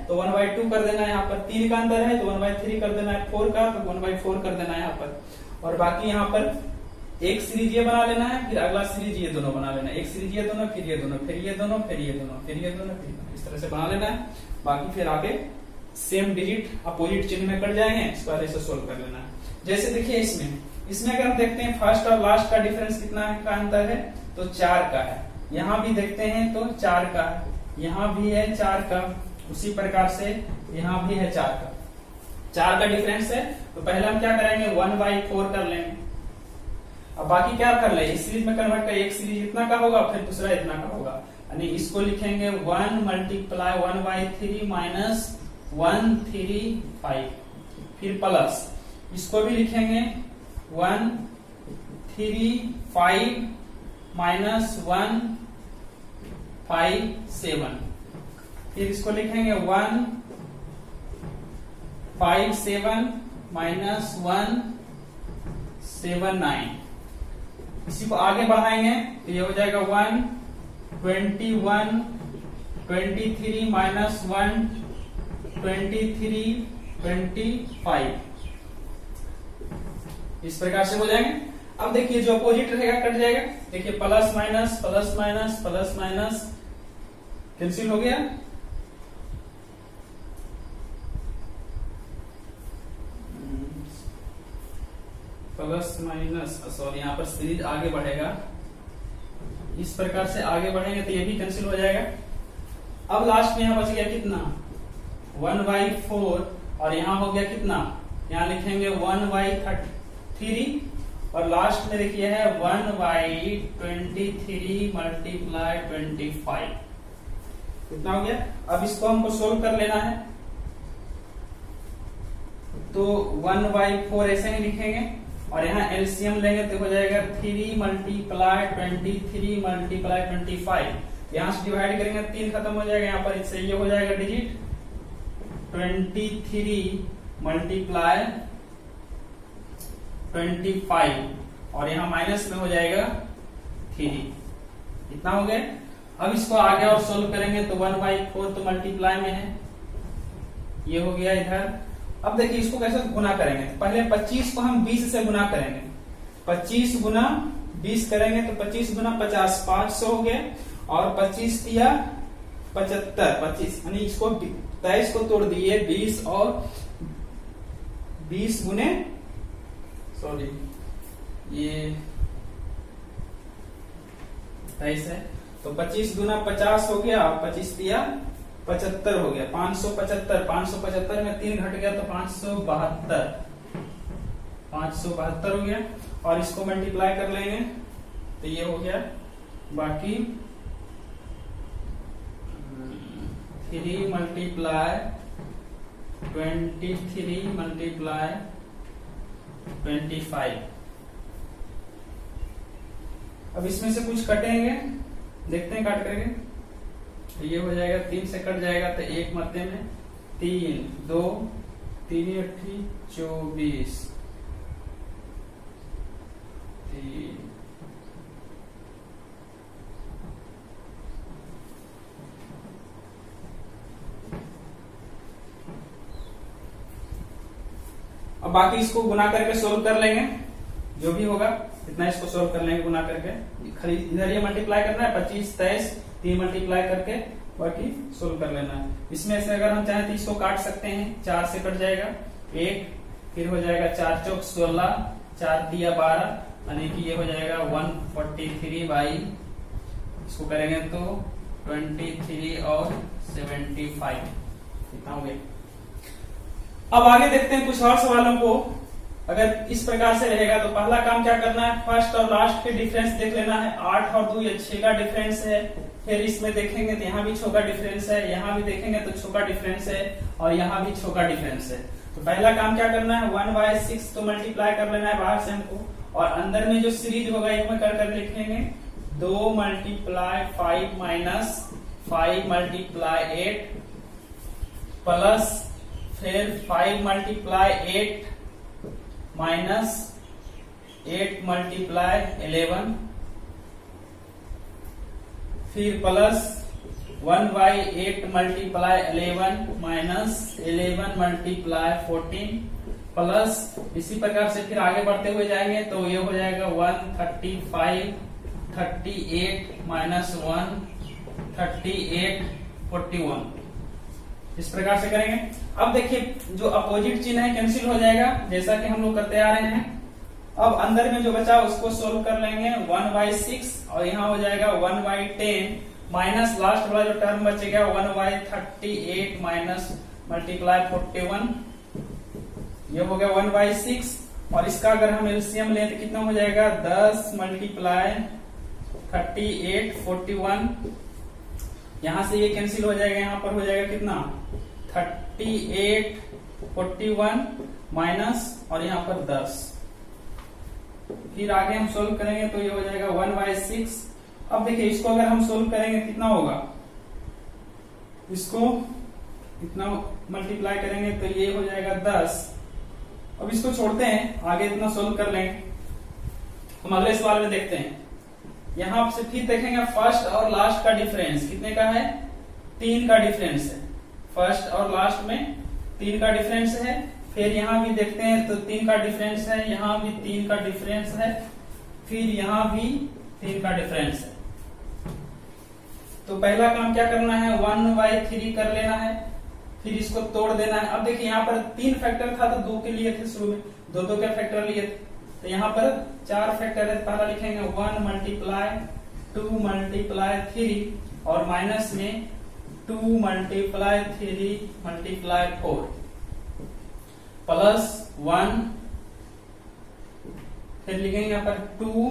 A: तो 1/2 कर देना है, यहाँ पर 3 का अंतर है तो 1/3 कर देना है, 4 का तो 1/4 कर देना है यहाँ पर, और बाकी यहाँ पर एक सीरीज ये बना लेना है, फिर अगला सीरीज ये दोनों बना लेना है, एक सीरीज ये दोनों फिर ये दोनों फिर ये दोनों फिर ये दोनों फिर ये दोनों फिर इस तरह से बना लेना है। बाकी फिर आगे सेम डिजिट अपोजिट चिन्ह में कट जाएंगे, इसको ऐसे सोल्व कर लेना है। जैसे देखिए इसमें अगर हम देखते हैं फर्स्ट और लास्ट का डिफरेंस कितना है का अंतर है तो 4 का है। यहाँ भी देखते हैं तो 4 का है, यहाँ भी है 4 का, उसी प्रकार से यहाँ भी है 4 का डिफरेंस है। तो पहले हम क्या करेंगे 1/4 कर लेंगे। अब बाकी क्या कर ले, इस सीरीज में कन्वर्ट कर, एक सीरीज इतना का होगा फिर दूसरा इतना का होगा, यानी इसको लिखेंगे 1 मल्टीप्लाई 1/3 माइनस 135 फिर प्लस इसको भी लिखेंगे 135 माइनस 157 फिर इसको लिखेंगे 157 माइनस 179। इसी को आगे बढ़ाएंगे तो ये हो जाएगा 121 23 माइनस 123 25 इस प्रकार से हो जाएंगे। अब देखिए जो अपोजिट रहेगा कट जाएगा, देखिए प्लस माइनस कैंसिल हो गया, प्लस माइनस सॉरी यहाँ पर सीरीज आगे बढ़ेगा, इस प्रकार से आगे बढ़ेंगे तो ये भी कैंसिल हो जाएगा। अब लास्ट में यहाँ बच गया कितना 1/4 और यहाँ हो गया कितना, यहाँ लिखेंगे 1/3 और लास्ट में देखिए है 1/23 मल्टीप्लाई 25 कितना हो गया। अब इसको हमको सोल्व कर लेना है तो 1/4 ऐसे ही लिखेंगे और यहाँ एलसीएम लेंगे तो हो जाएगा 3 मल्टीप्लाई 23 मल्टीप्लाई 25। यहाँ से डिवाइड करेंगे 3 खत्म हो जाएगा, यहाँ पर इससे ये हो जाएगा डिजिट 23 मल्टीप्लाई 25 और यहाँ माइनस में हो जाएगा 3। इतना हो गया। अब इसको आगे और सोल्व करेंगे तो 1/4 तो मल्टीप्लाई में है, ये हो गया इधर। अब देखिए इसको कैसे गुना करेंगे। पहले 25 को हम 20 से गुना करेंगे। 25 गुना 20 करेंगे तो 25 गुना 50 500 हो गया और 25 दिया 75 25 यानी इसको 23 को तोड़ दिए 20 और 20 गुने सॉरी ये 23 है तो 25 गुना 50 हो गया और 25 दिया 75 हो गया 575 में 3 घट गया तो 572 हो गया और इसको मल्टीप्लाई कर लेंगे तो ये हो गया। बाकी 3 मल्टीप्लाई 23 मल्टीप्लाई 25। अब इसमें से कुछ कटेंगे, देखते हैं काट करके। तो ये हो जाएगा 3 से कट जाएगा तो 1 मध्य में 3 2 3 8 24 3 अब बाकी इसको गुना करके सोल्व कर लेंगे, जो भी होगा इतना इसको सोल्व कर लेंगे गुना करके। खाली इधर ये मल्टीप्लाई करना है 25 23 3 मल्टीप्लाई करके बाकी सोल्व कर लेना है। इसमें से अगर हम चाहें तो इसको काट सकते हैं, 4 से कट जाएगा 1 फिर हो जाएगा 4 चौक 16 4 दिया 12 यानी कि ये हो जाएगा 143 बाई इसको करेंगे तो 23 और 75 इतना हो गया। अब आगे देखते हैं कुछ और सवालों को। अगर इस प्रकार से रहेगा तो पहला काम क्या करना है, फर्स्ट और लास्ट के डिफरेंस देख लेना है। 8 और 2 ये 6 का डिफरेंस है। फिर इसमें देखेंगे तो यहाँ भी 6 का डिफरेंस है, यहाँ भी देखेंगे तो 6 का डिफरेंस है और यहाँ भी 6 का डिफरेंस है। तो पहला काम क्या करना है 1/6 तो मल्टीप्लाई कर लेना है बाहर से हमको और अंदर में जो सीरीज होगा इसमें कर लिखेंगे 2 मल्टीप्लाई 5 माइनस 5 मल्टीप्लाई 8 प्लस फिर 5 मल्टीप्लाई 8 माइनस 8 मल्टीप्लाई 11 फिर plus 1/8 multiply 11 minus 11 multiply 14 plus इसी प्रकार से फिर आगे बढ़ते हुए जाएंगे तो ये हो जाएगा 135 38 माइनस 1 38 41 इस प्रकार से करेंगे। अब देखिए जो अपोजिट चिन्ह है कैंसिल हो जाएगा जैसा कि हम लोग करते आ रहे हैं। अब अंदर में जो बचा उसको सोल्व कर लेंगे 1/6 और यहाँ हो जाएगा 1/10 माइनस लास्ट वाला जो टर्म बचेगा 1/38 माइनस मल्टीप्लाई 41 ये हो गया 1/6 और इसका अगर हम एलसीएम लें तो कितना हो जाएगा 10 मल्टीप्लाई 38 41 यहां से ये कैंसिल हो जाएगा, यहाँ पर हो जाएगा कितना 38 41 माइनस और यहाँ पर 10। फिर आगे हम सोल्व करेंगे तो ये हो जाएगा 1/6। अब देखिए इसको अगर हम सोल्व करेंगे कितना होगा, इसको इतना मल्टीप्लाई करेंगे तो ये हो जाएगा 10। अब इसको छोड़ते हैं, आगे इतना सोल्व कर लेंगे। हम अगले सवाल में देखते हैं। यहां से फिर देखेंगे फर्स्ट और लास्ट का डिफरेंस कितने का है 3 का डिफरेंस है। फर्स्ट और लास्ट में 3 का डिफरेंस है। फिर यहाँ भी देखते हैं तो 3 का डिफरेंस है, यहाँ भी 3 का डिफरेंस है, फिर यहाँ भी 3 का डिफरेंस है। तो पहला काम क्या करना है 1/3 कर लेना है, फिर इसको तोड़ देना है। अब देखिए यहाँ पर 3 फैक्टर था तो 2 के लिए थे शुरू में, 2 के फैक्टर लिए थे तो यहाँ पर 4 फैक्टर है। पहला लिखेंगे 1 मल्टीप्लाई 2 मल्टीप्लाई 3 और माइनस में 2 मल्टीप्लाई 3 मल्टीप्लाई 4 प्लस 1 फिर लिखेंगे यहाँ पर 2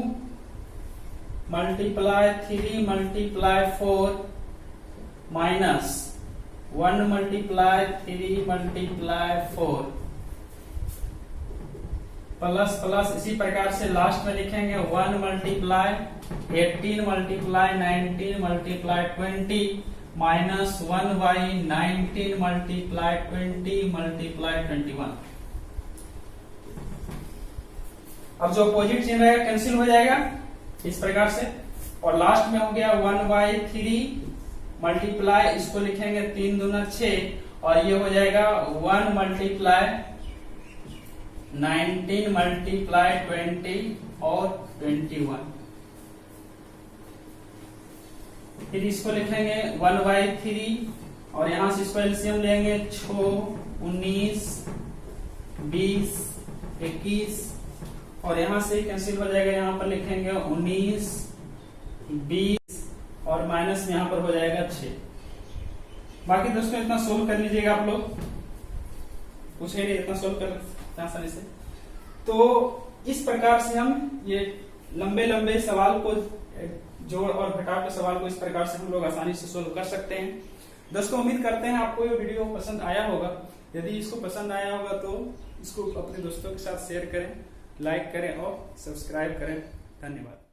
A: multiply 3 multiply 4 minus 1 multiply 3 multiply 4 plus plus इसी प्रकार से लास्ट में लिखेंगे 1 multiply 18 multiply 19 multiply 20 minus 1 by 19 multiply 20 multiply 21। अब जो अपोजिट चिन्ह रहेगा कैंसिल हो जाएगा इस प्रकार से, और लास्ट में हो गया 1/3 मल्टीप्लाई, इसको लिखेंगे 3 दूना 6 और ये हो जाएगा 1 मल्टीप्लाई 19 मल्टीप्लाई 20 और 21। फिर इसको लिखेंगे 1/3 और यहां से इसको एलसीएम लेंगे 6, 19, 20, 21 और यहां से कैंसिल हो जाएगा, यहां पर लिखेंगे 19, 20 और माइनस में यहां पर हो जाएगा 6। बाकी दोस्तों इतना सोल्व कर लीजिएगा आप लोग, कुछ नहीं, इतना सोल्व कर आसानी से। तो इस प्रकार से हम ये लंबे लंबे सवाल को, जोड़ और घटाव के सवाल को इस प्रकार से हम लोग आसानी से सोल्व कर सकते हैं। दोस्तों उम्मीद करते हैं आपको ये वीडियो पसंद आया होगा। यदि इसको पसंद आया होगा तो इसको अपने दोस्तों के साथ शेयर करें, लाइक करें और सब्सक्राइब करें। धन्यवाद।